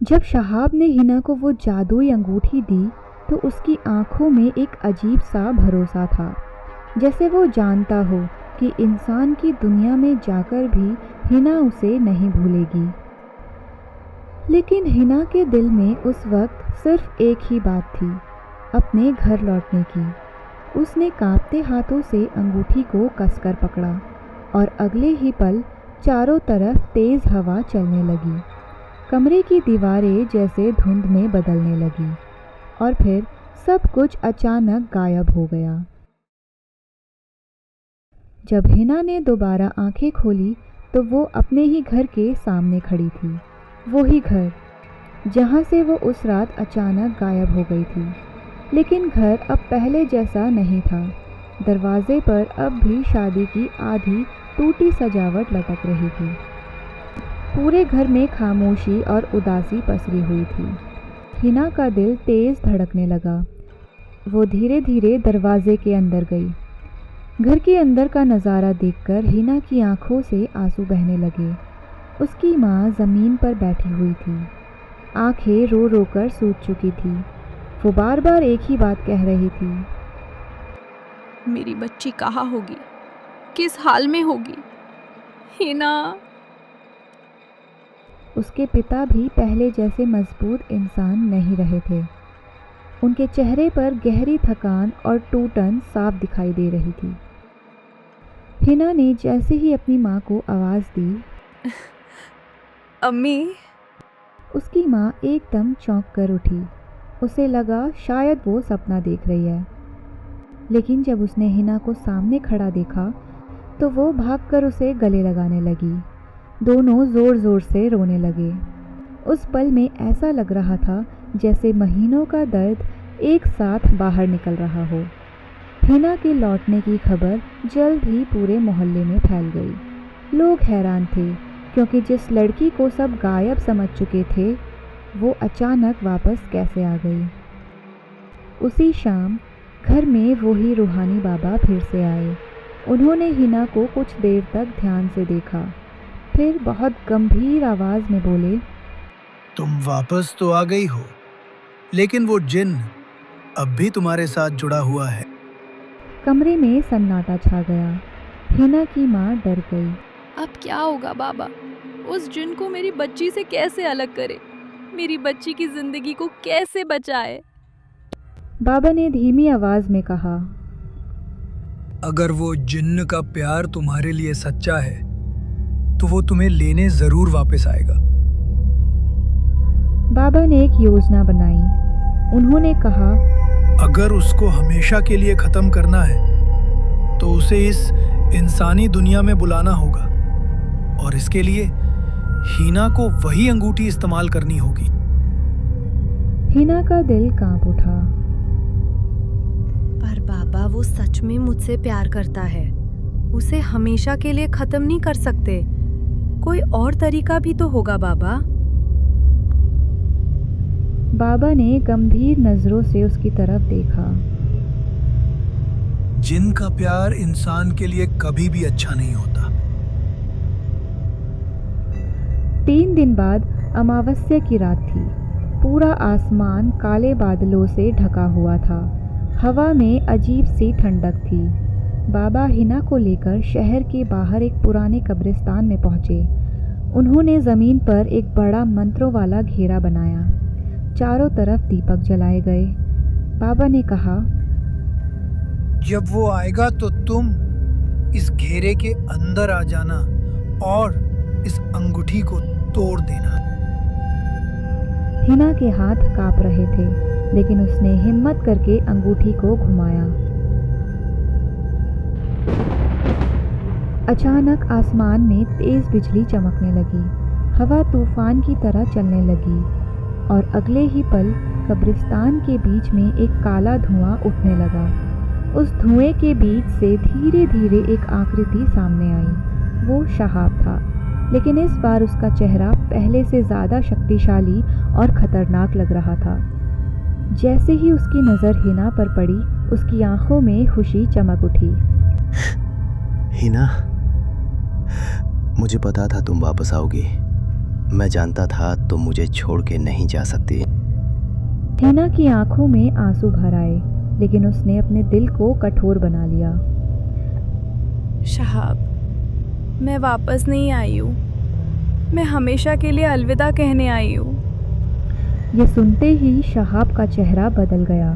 जब शहाब ने हिना को वो जादुई अंगूठी दी तो उसकी आंखों में एक अजीब सा भरोसा था, जैसे वो जानता हो कि इंसान की दुनिया में जाकर भी हिना उसे नहीं भूलेगी। लेकिन हिना के दिल में उस वक्त सिर्फ एक ही बात थी, अपने घर लौटने की। उसने कांपते हाथों से अंगूठी को कसकर पकड़ा और अगले ही पल चारों तरफ तेज़ हवा चलने लगी। कमरे की दीवारें जैसे धुंध में बदलने लगी और फिर सब कुछ अचानक गायब हो गया। जब हिना ने दोबारा आंखें खोली तो वो अपने ही घर के सामने खड़ी थी, वही घर जहाँ से वो उस रात अचानक गायब हो गई थी। लेकिन घर अब पहले जैसा नहीं था। दरवाजे पर अब भी शादी की आधी टूटी सजावट लटक रही थी। पूरे घर में खामोशी और उदासी पसरी हुई थी। हिना का दिल तेज़ धड़कने लगा। वो धीरे धीरे दरवाजे के अंदर गई। घर के अंदर का नज़ारा देखकर हिना की आंखों से आंसू बहने लगे। उसकी माँ ज़मीन पर बैठी हुई थी, आंखें रो रो कर सूज चुकी थी। वो बार बार एक ही बात कह रही थी, मेरी बच्ची कहाँ होगी, किस हाल में होगी, हिना। उसके पिता भी पहले जैसे मजबूत इंसान नहीं रहे थे। उनके चेहरे पर गहरी थकान और टूटन साफ दिखाई दे रही थी। हिना ने जैसे ही अपनी माँ को आवाज़ दी, अम्मी। उसकी माँ एकदम चौंक कर उठी। उसे लगा शायद वो सपना देख रही है। लेकिन जब उसने हिना को सामने खड़ा देखा तो वो भागकर उसे गले लगाने लगी। दोनों ज़ोर ज़ोर से रोने लगे। उस पल में ऐसा लग रहा था जैसे महीनों का दर्द एक साथ बाहर निकल रहा हो। हिना के लौटने की खबर जल्द ही पूरे मोहल्ले में फैल गई। लोग हैरान थे क्योंकि जिस लड़की को सब गायब समझ चुके थे वो अचानक वापस कैसे आ गई। उसी शाम घर में वही रूहानी बाबा फिर से आए। उन्होंने हिना को कुछ देर तक ध्यान से देखा, फिर बहुत गंभीर आवाज़ में बोले, तुम वापस तो आ गई हो, लेकिन वो जिन अब भी तुम्हारे साथ जुड़ा हुआ है। कमरे में सन्नाटा छा गया। हिना की माँ डर गई। अब क्या होगा बाबा, उस जिन को मेरी बच्ची से कैसे अलग करे, मेरी बच्ची की जिंदगी को कैसे बचाए। बाबा ने धीमी आवाज में कहा, अगर वो जिन्न का प्यार तुम्हारे लिए सच्चा है तो वो तुम्हें लेने जरूर वापस आएगा। बाबा ने एक योजना बनाई। उन्होंने कहा, अगर उसको हमेशा के लिए खत्म करना है तो उसे इस इंसानी दुनिया में बुलाना होगा और इसके लिए हिना को वही अंगूठी इस्तेमाल करनी होगी। हिना का दिल कांप उठा। पर बाबा, वो सच में मुझसे प्यार करता है, उसे हमेशा के लिए खत्म नहीं कर सकते। कोई और तरीका भी तो होगा बाबा। बाबा ने गंभीर नजरों से उसकी तरफ देखा। जिन का प्यार इंसान के लिए कभी भी अच्छा नहीं होता। 3 दिन बाद अमावस्या की रात थी। पूरा आसमान काले बादलों से ढका हुआ था। हवा में अजीब सी ठंडक थी। बाबा हिना को लेकर शहर के बाहर एक पुराने कब्रिस्तान में पहुंचे। उन्होंने ज़मीन पर एक बड़ा मंत्रों वाला घेरा बनाया। चारों तरफ दीपक जलाए गए। बाबा ने कहा, जब वो आएगा तो तुम इस घेरे के अंदर आ जाना और इस अंगूठी को तोड़ देना। हिना के हाथ कांप रहे थे, लेकिन उसने हिम्मत करके अंगूठी को घुमाया। अचानक आसमान में तेज बिजली चमकने लगी। हवा तूफान की तरह चलने लगी और अगले ही पल कब्रिस्तान के बीच में एक काला धुआं उठने लगा। उस धुएं के बीच से धीरे धीरे एक आकृति सामने आई। वो शहाब था, लेकिन इस बार उसका चेहरा पहले से ज़्यादा शक्तिशाली और खतरनाक लग रहा था। जैसे ही उसकी नज़र हिना पर पड़ी, उसकी आंखों में खुशी चमक उठी। हिना, मुझे पता था तुम वापस आओगी। मैं जानता था तुम मुझे छोड़ के नहीं जा सकती। हिना की आंखों में आंसू भर आए, लेकिन उसने अपने दिल को कठोर बना लिया। शहाब, मैं वापस नहीं आई हूँ। मैं हमेशा के लिए अलविदा कहने आई हूँ। ये सुनते ही शहाब का चेहरा बदल गया।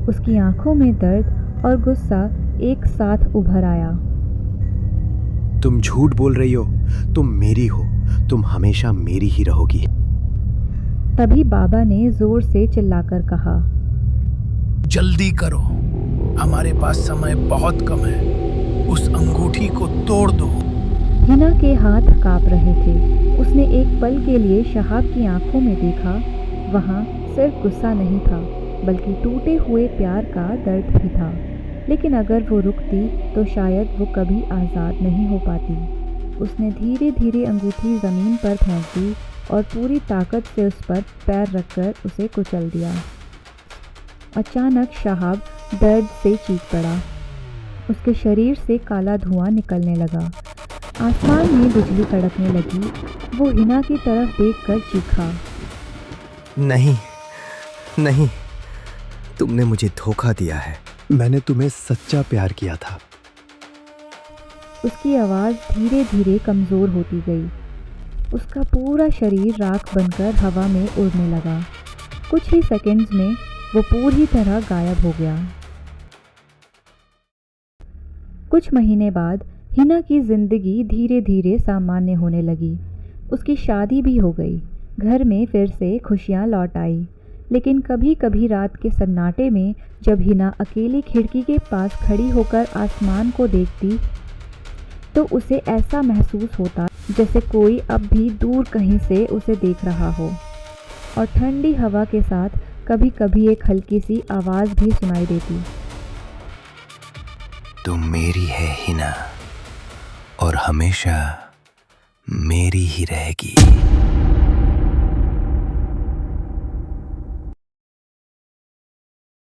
उसकी आंखों में दर्द और गुस्सा एक साथ उभर आया। तुम झूठ बोल रही हो। तुम मेरी हो। तुम हमेशा मेरी ही रहोगी। तभी बाबा ने जोर से चिल्लाकर कहा, जल्दी करो, हमारे पास समय बहुत कम है। उस अंगूठी को तोड़ दो। हिना के हाथ कांप रहे थे। उसने एक पल के लिए शहाब की आंखों में देखा। वहाँ सिर्फ गुस्सा नहीं था, बल्कि टूटे हुए प्यार का दर्द भी था। लेकिन अगर वो रुकती तो शायद वो कभी आज़ाद नहीं हो पाती। उसने धीरे धीरे अंगूठी ज़मीन पर फेंक दी और पूरी ताकत से उस पर पैर रखकर उसे कुचल दिया। अचानक शहाब दर्द से चीख पड़ा। उसके शरीर से काला धुआं निकलने लगा। आसमान में बिजली कड़कने लगी। वो हिना की तरफ देखकर चीखा, नहीं, नहीं, तुमने मुझे धोखा दिया है। मैंने तुम्हें सच्चा प्यार किया था। उसकी आवाज़ धीरे धीरे कमज़ोर होती गई। उसका पूरा शरीर राख बनकर हवा में उड़ने लगा। कुछ ही सेकंड्स में वो पूरी तरह गायब हो गया। कुछ महीने बाद हिना की ज़िंदगी धीरे धीरे सामान्य होने लगी। उसकी शादी भी हो गई। घर में फिर से खुशियाँ लौट आई। लेकिन कभी कभी रात के सन्नाटे में जब हिना अकेली खिड़की के पास खड़ी होकर आसमान को देखती तो उसे ऐसा महसूस होता जैसे कोई अब भी दूर कहीं से उसे देख रहा हो। और ठंडी हवा के साथ कभी कभी एक हल्की सी आवाज़ भी सुनाई देती, तुम मेरी है हिना, और हमेशा मेरी ही रहेगी।